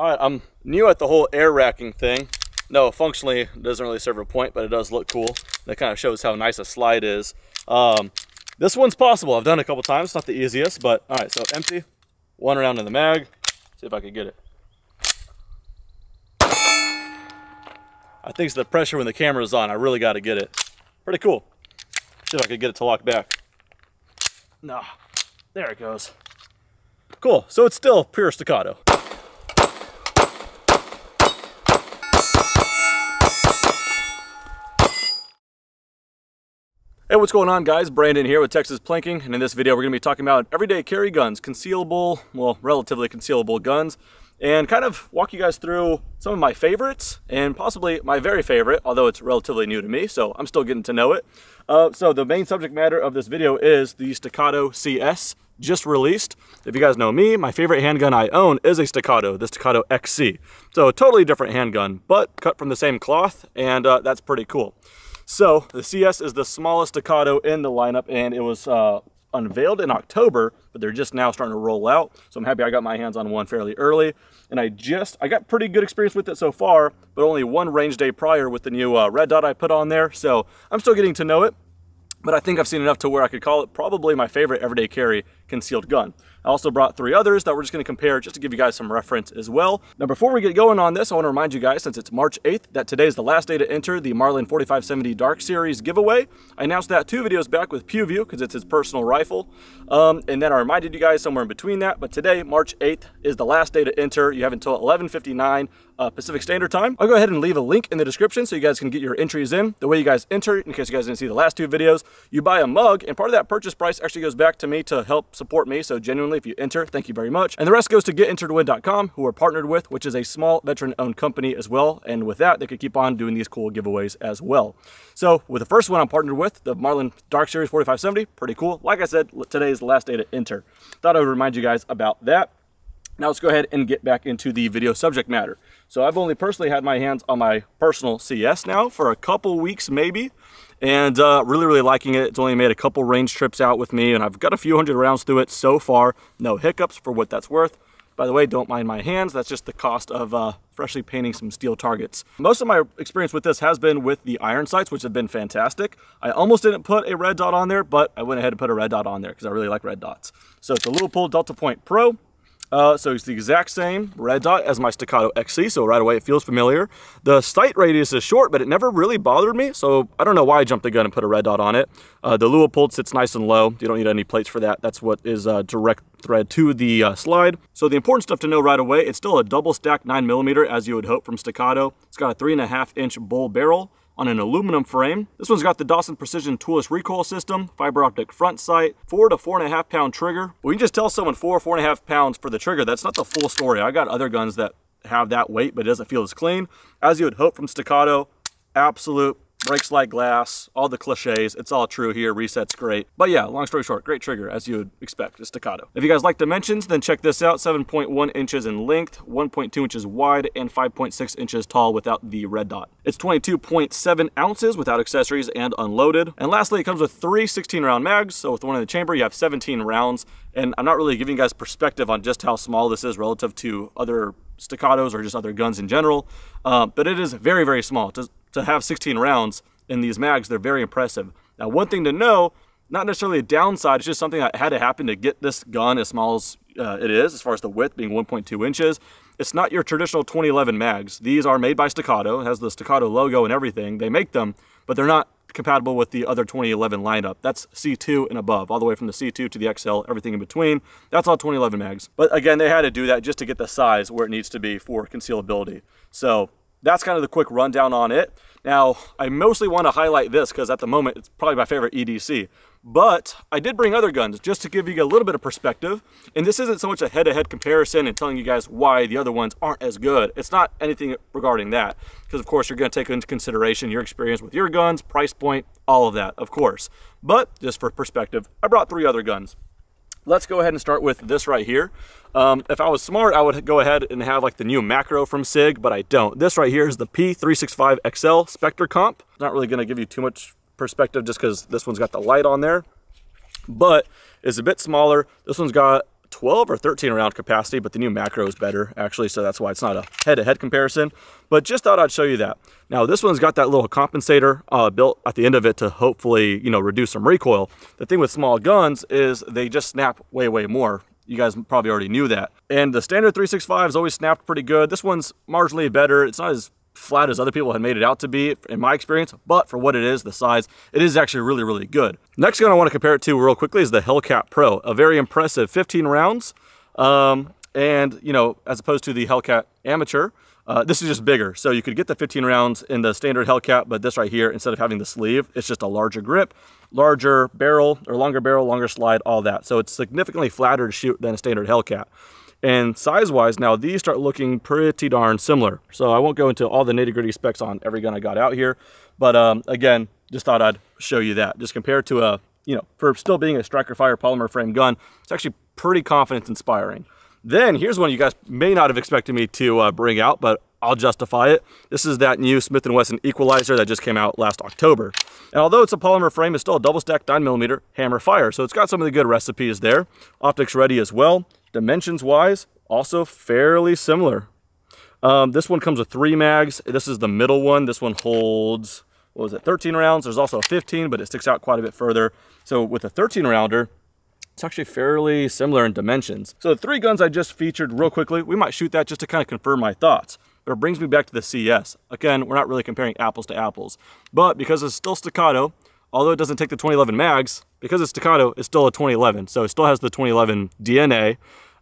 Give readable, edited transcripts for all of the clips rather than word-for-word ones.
All right, I'm new at the whole air racking thing. No, functionally, it doesn't really serve a point, but it does look cool. That kind of shows how nice a slide is. This one's possible. I've done it a couple times. It's not the easiest, but all right, so empty. One round in the mag. See if I can get it. I think it's the pressure when the camera is on. I really got to get it. Pretty cool. See if I can get it to lock back. No, there it goes. Cool, so it's still pure staccato. Hey, what's going on, guys? Brandon here with Texas Plinking, and in this video we're going to be talking about everyday carry guns, concealable, well, relatively concealable guns, and kind of walk you guys through some of my favorites, and possibly my very favorite, although it's relatively new to me, so I'm still getting to know it. So the main subject matter of this video is the Staccato CS, just released. If you guys know me, my favorite handgun I own is a Staccato, the Staccato XC. So a totally different handgun, but cut from the same cloth, and that's pretty cool. So the CS is the smallest Staccato in the lineup, and it was unveiled in October, but they're just now starting to roll out. So I'm happy I got my hands on one fairly early, and I got pretty good experience with it so far, but only one range day prior with the new red dot I put on there. So I'm still getting to know it, but I think I've seen enough to where I could call it probably my favorite everyday carry concealed gun. I also brought 3 others that we're just going to compare just to give you guys some reference as well. Now, before we get going on this, I want to remind you guys, since it's March 8th, that today is the last day to enter the Marlin 4570 Dark Series giveaway. I announced that 2 videos back with PewView because it's his personal rifle. And then I reminded you guys somewhere in between that. But today, March 8th, is the last day to enter. You have until 11:59 Pacific Standard Time. I'll go ahead and leave a link in the description so you guys can get your entries in. The way you guys enter, in case you guys didn't see the last 2 videos, you buy a mug, and part of that purchase price actually goes back to me to help support me. So genuinely, if you enter, thank you very much. And the rest goes to GetEnteredToWin.com, who we're partnered with, which is a small veteran-owned company as well. And with that, they could keep on doing these cool giveaways as well. So with the first one I'm partnered with, the Marlin Dark Series 4570, pretty cool. Like I said, today is the last day to enter. Thought I would remind you guys about that. Now let's go ahead and get back into the video subject matter. So I've only personally had my hands on my personal CS now for a couple weeks maybe, and really liking it. It's only made a couple range trips out with me, and I've got a few hundred rounds through it so far. No hiccups for what that's worth. By the way, don't mind my hands. That's just the cost of freshly painting some steel targets. Most of my experience with this has been with the iron sights, which have been fantastic. I almost didn't put a red dot on there, but I went ahead and put a red dot on there because I really like red dots. So it's a Leupold Delta Point Pro. So it's the exact same red dot as my Staccato XC, so right away it feels familiar. The sight radius is short, but it never really bothered me, so I don't know why I jumped the gun and put a red dot on it. The Leupold sits nice and low. You don't need any plates for that. That's what is direct thread to the slide. So the important stuff to know right away, it's still a double stack 9mm, as you would hope from Staccato. It's got a 3.5-inch bull barrel on an aluminum frame. This one's got the Dawson Precision toolless recoil system, fiber optic front sight, 4 to 4.5 pound trigger. Well, you can just tell someone 4.5 pounds for the trigger. That's not the full story. I got other guns that have that weight, but it doesn't feel as clean. As you would hope from Staccato, absolute breaks like glass, all the cliches. It's all true here. Reset's great. But yeah, long story short, great trigger, as you would expect, a Staccato. If you guys like dimensions, then check this out. 7.1 inches in length, 1.2 inches wide, and 5.6 inches tall without the red dot. It's 22.7 ounces without accessories and unloaded. And lastly, it comes with 3 16-round mags. So with one in the chamber, you have 17 rounds. And I'm not really giving you guys perspective on just how small this is relative to other Staccatos or just other guns in general. But it is very small. To have 16 rounds in these mags, they're very impressive. Now, one thing to know, not necessarily a downside, it's just something that had to happen to get this gun as small as it is, as far as the width being 1.2 inches. It's not your traditional 2011 mags. These are made by Staccato. It has the Staccato logo and everything. They make them, but they're not compatible with the other 2011 lineup. That's C2 and above, all the way from the C2 to the XL, everything in between. That's all 2011 mags. But again, they had to do that just to get the size where it needs to be for concealability. So that's kind of the quick rundown on it. Now, I mostly want to highlight this because at the moment, it's probably my favorite EDC. But I did bring other guns just to give you a little bit of perspective. And this isn't so much a head-to-head comparison and telling you guys why the other ones aren't as good. It's not anything regarding that. Because, of course, you're going to take into consideration your experience with your guns, price point, all of that, of course. But just for perspective, I brought 3 other guns. Let's go ahead and start with this right here. If I was smart, I would go ahead and have like the new macro from SIG, but I don't. This right here is the P365XL Spectre Comp. Not really going to give you too much perspective just because this one's got the light on there, but it's a bit smaller. This one's got 12 or 13 round capacity, but the new macro is better actually, so that's why it's not a head-to-head comparison. But just thought I'd show you that. Now this one's got that little compensator built at the end of it to hopefully, you know, reduce some recoil. The thing with small guns is they just snap way more. You guys probably already knew that. And the standard 365 has always snapped pretty good. This one's marginally better. It's not as flat as other people had made it out to be in my experience, but for what it is, the size, it is actually really good. Next gun I want to compare it to real quickly is the Hellcat Pro, a very impressive 15 rounds. And you know, as opposed to the Hellcat Amateur, this is just bigger. So you could get the 15 rounds in the standard Hellcat, but this right here, instead of having the sleeve, it's just a larger grip, larger barrel, or longer barrel, longer slide, all that. So it's significantly flatter to shoot than a standard Hellcat. And size-wise, now these start looking pretty darn similar. So I won't go into all the nitty-gritty specs on every gun I got out here, but again, just thought I'd show you that. Just compared to a, you know, for still being a striker fire polymer frame gun, it's actually pretty confidence-inspiring. Then here's one you guys may not have expected me to bring out, but I'll justify it. This is that new Smith & Wesson Equalizer that just came out last October. And although it's a polymer frame, it's still a double stack 9mm hammer fire. So it's got some of the good recipes there. Optics ready as well. Dimensions wise, also fairly similar. This one comes with 3 mags. This is the middle one. This one holds, what was it, 13 rounds. There's also a 15, but it sticks out quite a bit further. So with a 13 rounder, it's actually fairly similar in dimensions. So the 3 guns I just featured real quickly, we might shoot that just to kind of confirm my thoughts. But it brings me back to the CS. Again, we're not really comparing apples to apples, but because it's still Staccato, although it doesn't take the 2011 mags, because it's Staccato, it's still a 2011. So it still has the 2011 DNA.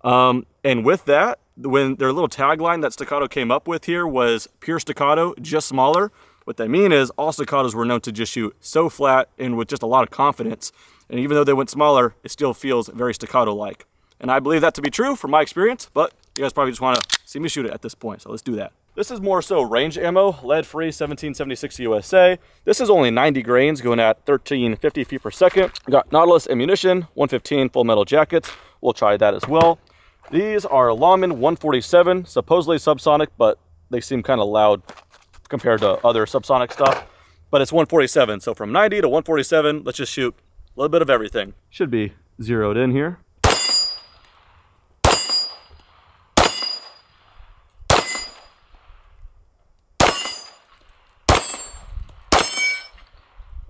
And with that, when their little tagline that Staccato came up with here was pure Staccato, just smaller. What they mean is all Staccatos were known to just shoot so flat and with just a lot of confidence. And even though they went smaller, it still feels very Staccato-like. And I believe that to be true from my experience, but you guys probably just want to see me shoot it at this point, so let's do that. This is more so range ammo, lead-free 1776 USA. This is only 90 grains, going at 1350 feet per second. We got Nautilus ammunition, 115 full metal jackets. We'll try that as well. These are Lawman 147, supposedly subsonic, but they seem kind of loud compared to other subsonic stuff. But it's 147, so from 90 to 147, let's just shoot a little bit of everything. Should be zeroed in here.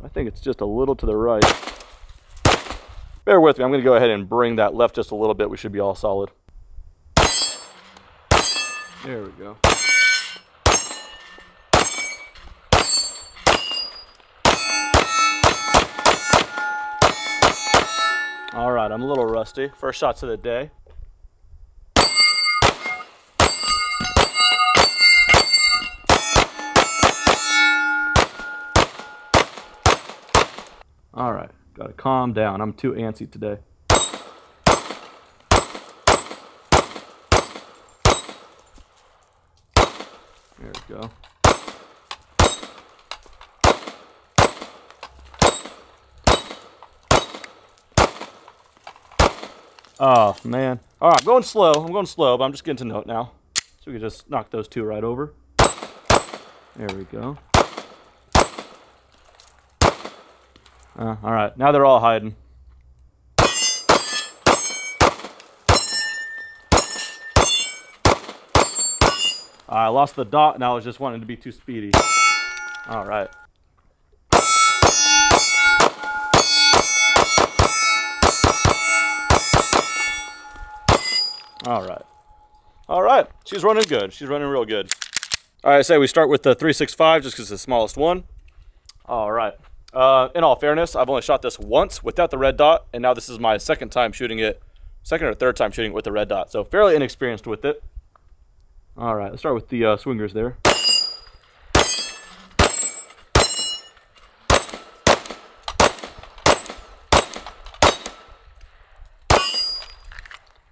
I think it's just a little to the right. Bear with me, I'm going to go ahead and bring that left just a little bit. We should be all solid. There we go. All right, I'm a little rusty. First shots of the day. All right, gotta calm down. I'm too antsy today. There we go. Oh, man. All right, I'm going slow, but I'm just getting to know it now. So we can just knock those 2 right over. There we go. All right, now they're all hiding. I lost the dot and I was just wanting to be too speedy. All right. All right, she's running good. She's running real good. All right, I say we start with the 365 just because it's the smallest one. All right. In all fairness, I've only shot this once without the red dot, and now this is my second time shooting it, second or third time shooting it with the red dot, so fairly inexperienced with it. All right, let's start with the swingers there.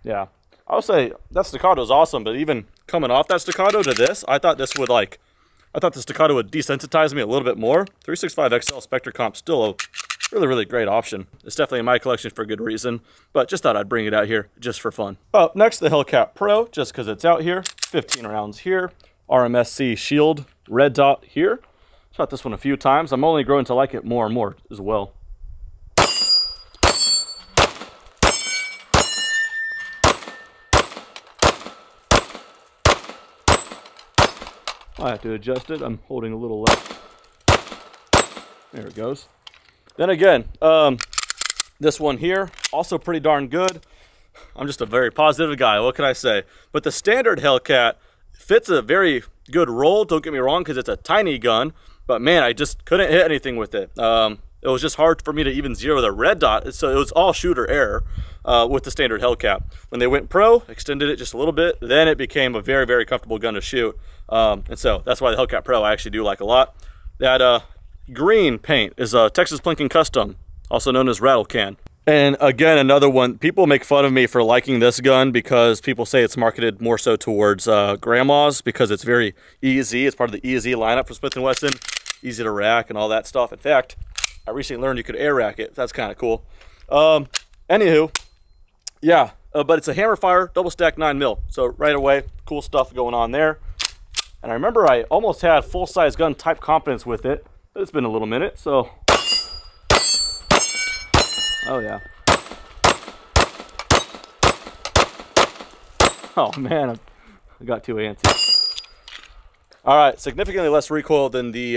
Yeah, I would say that Staccato is awesome, but even coming off that Staccato to this, I thought the Staccato would desensitize me a little bit more. 365 XL Spectre Comp still a really great option. It's definitely in my collection for good reason, but just thought I'd bring it out here just for fun. Up next, the Hellcat Pro, just because it's out here. 15 rounds here. RMSC Shield red dot here. Shot this one a few times. I'm only growing to like it more and more as well. I have to adjust it. I'm holding a little left. There it goes. Then again, this one here, also pretty darn good. I'm just a very positive guy, what can I say? But the standard Hellcat fits a very good roll, don't get me wrong, because it's a tiny gun. But man, I just couldn't hit anything with it. It was just hard for me to even zero the red dot, so it was all shooter error with the standard Hellcat. When they went pro, extended it just a little bit, then it became a very, very comfortable gun to shoot. And so that's why the Hellcat Pro I actually do like a lot. That green paint is a Texas Plinking Custom, also known as Rattle Can. And again, another one, people make fun of me for liking this gun because people say it's marketed more so towards grandmas because it's very easy. It's part of the EDC lineup for Smith & Wesson, easy to rack and all that stuff. In fact, I recently learned you could air rack it. That's kind of cool. Anywho, yeah, but it's a hammer fire, double stack 9mm. So right away, cool stuff going on there. And I remember I almost had full-size gun type confidence with it, but it's been a little minute, so. Oh yeah. Oh man, I got too antsy. All right, significantly less recoil than the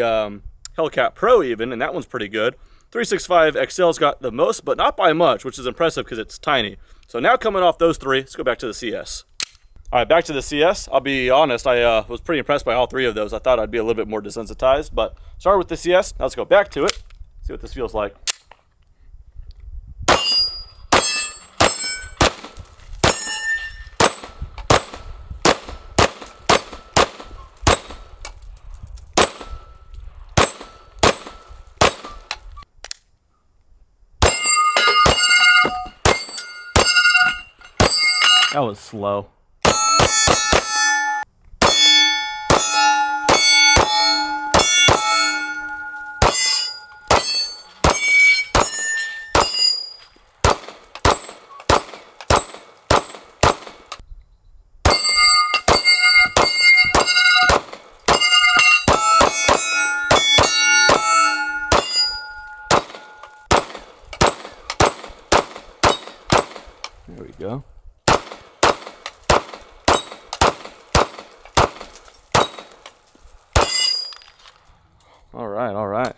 Hellcat Pro even, and that one's pretty good. 365 XL's got the most, but not by much, which is impressive because it's tiny. So now coming off those three, let's go back to the CS. All right, back to the CS. I'll be honest, I was pretty impressed by all three of those. I thought I'd be a little bit more desensitized, but started with the CS. Now let's go back to it, see what this feels like. That was slow. There we go. All right.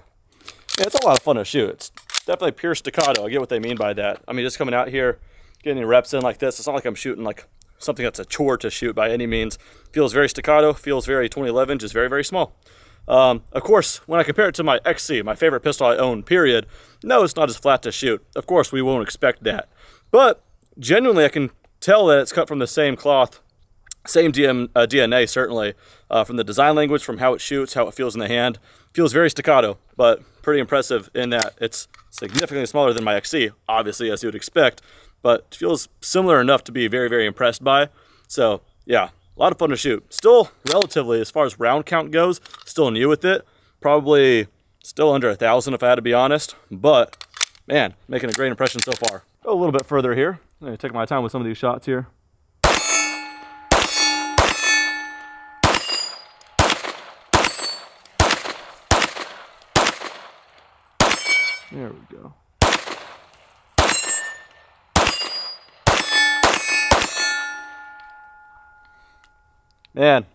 Yeah, it's a lot of fun to shoot. It's definitely pure staccato. I get what they mean by that. I mean, just coming out here, getting reps in like this, it's not like I'm shooting like something that's a chore to shoot by any means. Feels very staccato, feels very 2011, just very, very small. Of course, when I compare it to my XC, my favorite pistol I own, period, no, it's not as flat to shoot. Of course, we won't expect that. But genuinely, I can tell that it's cut from the same cloth, same DNA, certainly, from the design language, from how it shoots, how it feels in the hand. Feels very staccato, but pretty impressive in that it's significantly smaller than my XC, obviously, as you would expect, but it feels similar enough to be very, very impressed by. So, yeah, a lot of fun to shoot. Still, relatively, as far as round count goes, still new with it. Probably still under 1,000 if I had to be honest, but, man, making a great impression so far. Go a little bit further here. I'm going to take my time with some of these shots here. There we go. Man,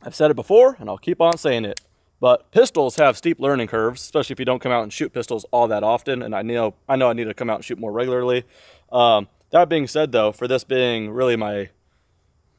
I've said it before, and I'll keep on saying it, but pistols have steep learning curves, especially if you don't come out and shoot pistols all that often, and I know I need to come out and shoot more regularly. That being said, though, for this being really my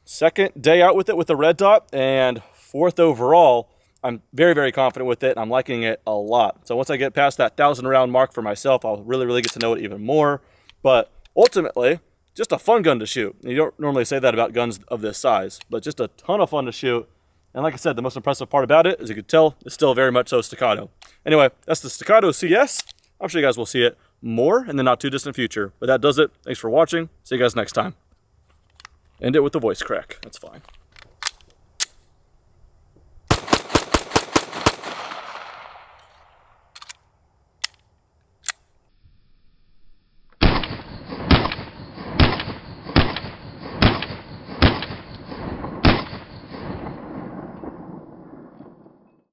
second day out with it with the red dot, and fourth overall, I'm very, very confident with it, and I'm liking it a lot. So once I get past that 1,000 round mark for myself, I'll really, really get to know it even more. But ultimately, just a fun gun to shoot. You don't normally say that about guns of this size, but just a ton of fun to shoot. And like I said, the most impressive part about it, as you can tell, it's still very much so staccato. Anyway, that's the Staccato CS. I'm sure you guys will see it more in the not too distant future. But that does it. Thanks for watching. See you guys next time. End it with the voice crack. That's fine.